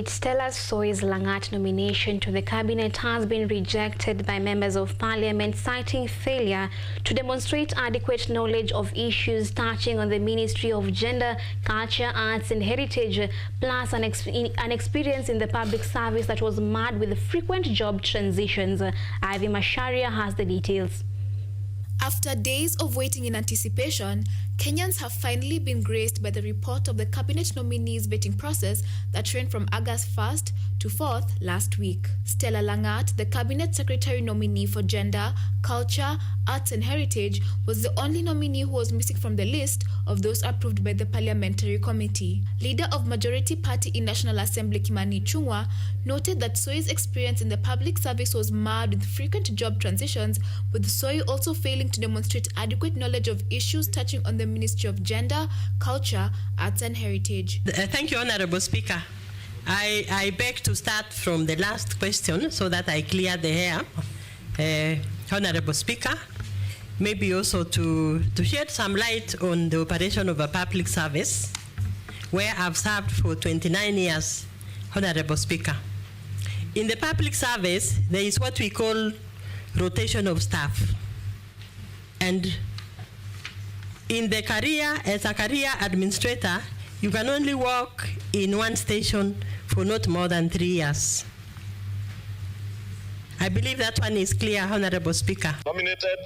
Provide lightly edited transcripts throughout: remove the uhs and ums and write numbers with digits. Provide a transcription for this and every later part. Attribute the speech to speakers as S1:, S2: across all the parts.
S1: Stella Soi Lang'at nomination to the cabinet has been rejected by members of parliament, citing failure to demonstrate adequate knowledge of issues touching on the Ministry of Gender, Culture, Arts and Heritage, plus an experience in the public service that was marred with frequent job transitions. Ivy Masharia has the details.
S2: After days of waiting in anticipation, Kenyans have finally been graced by the report of the cabinet nominees vetting process that ran from August 1st to 4th last week. Stella Lang'at, the cabinet secretary nominee for Gender, Culture, Arts and Heritage, was the only nominee who was missing from the list of those approved by the parliamentary committee. Leader of Majority Party in National Assembly Kimani Ichung'wah noted that Soi's experience in the public service was marred with frequent job transitions, with Soi also failing to demonstrate adequate knowledge of issues touching on the Ministry of Gender, Culture, Arts and Heritage.
S3: Thank you, Honorable Speaker. I beg to start from the last question so that I clear the air. Honorable Speaker, maybe also to shed some light on the operation of a public service where I've served for 29 years, Honorable Speaker. In the public service, there is what we call rotation of staff. And in the career, as a career administrator, you can only work in one station for not more than 3 years. I believe that one is clear, Honorable Speaker.
S4: Nominated,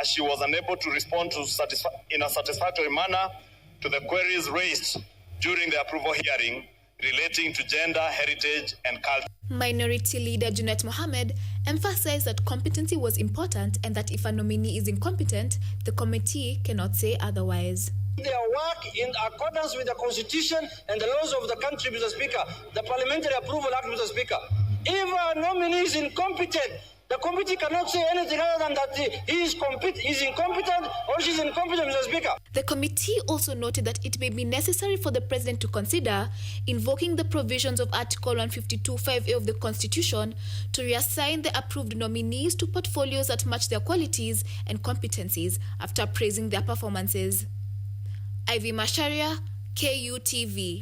S4: she was unable to respond in a satisfactory manner to the queries raised during the approval hearing relating to gender, heritage, and culture.
S2: Minority Leader Junet Mohammed emphasized that competency was important and that if a nominee is incompetent, the committee cannot say otherwise.
S5: Their work in accordance with the Constitution and the laws of the country, Mr. Speaker, the Parliamentary Approval Act, Mr. Speaker. If a nominee is incompetent, the committee cannot say anything other than that he is incompetent or she is incompetent, Mr. Speaker.
S2: The committee also noted that it may be necessary for the President to consider invoking the provisions of Article 152(5)(a) of the Constitution to reassign the approved nominees to portfolios that match their qualities and competencies after praising their performances. Ivy Masharia, KUTV.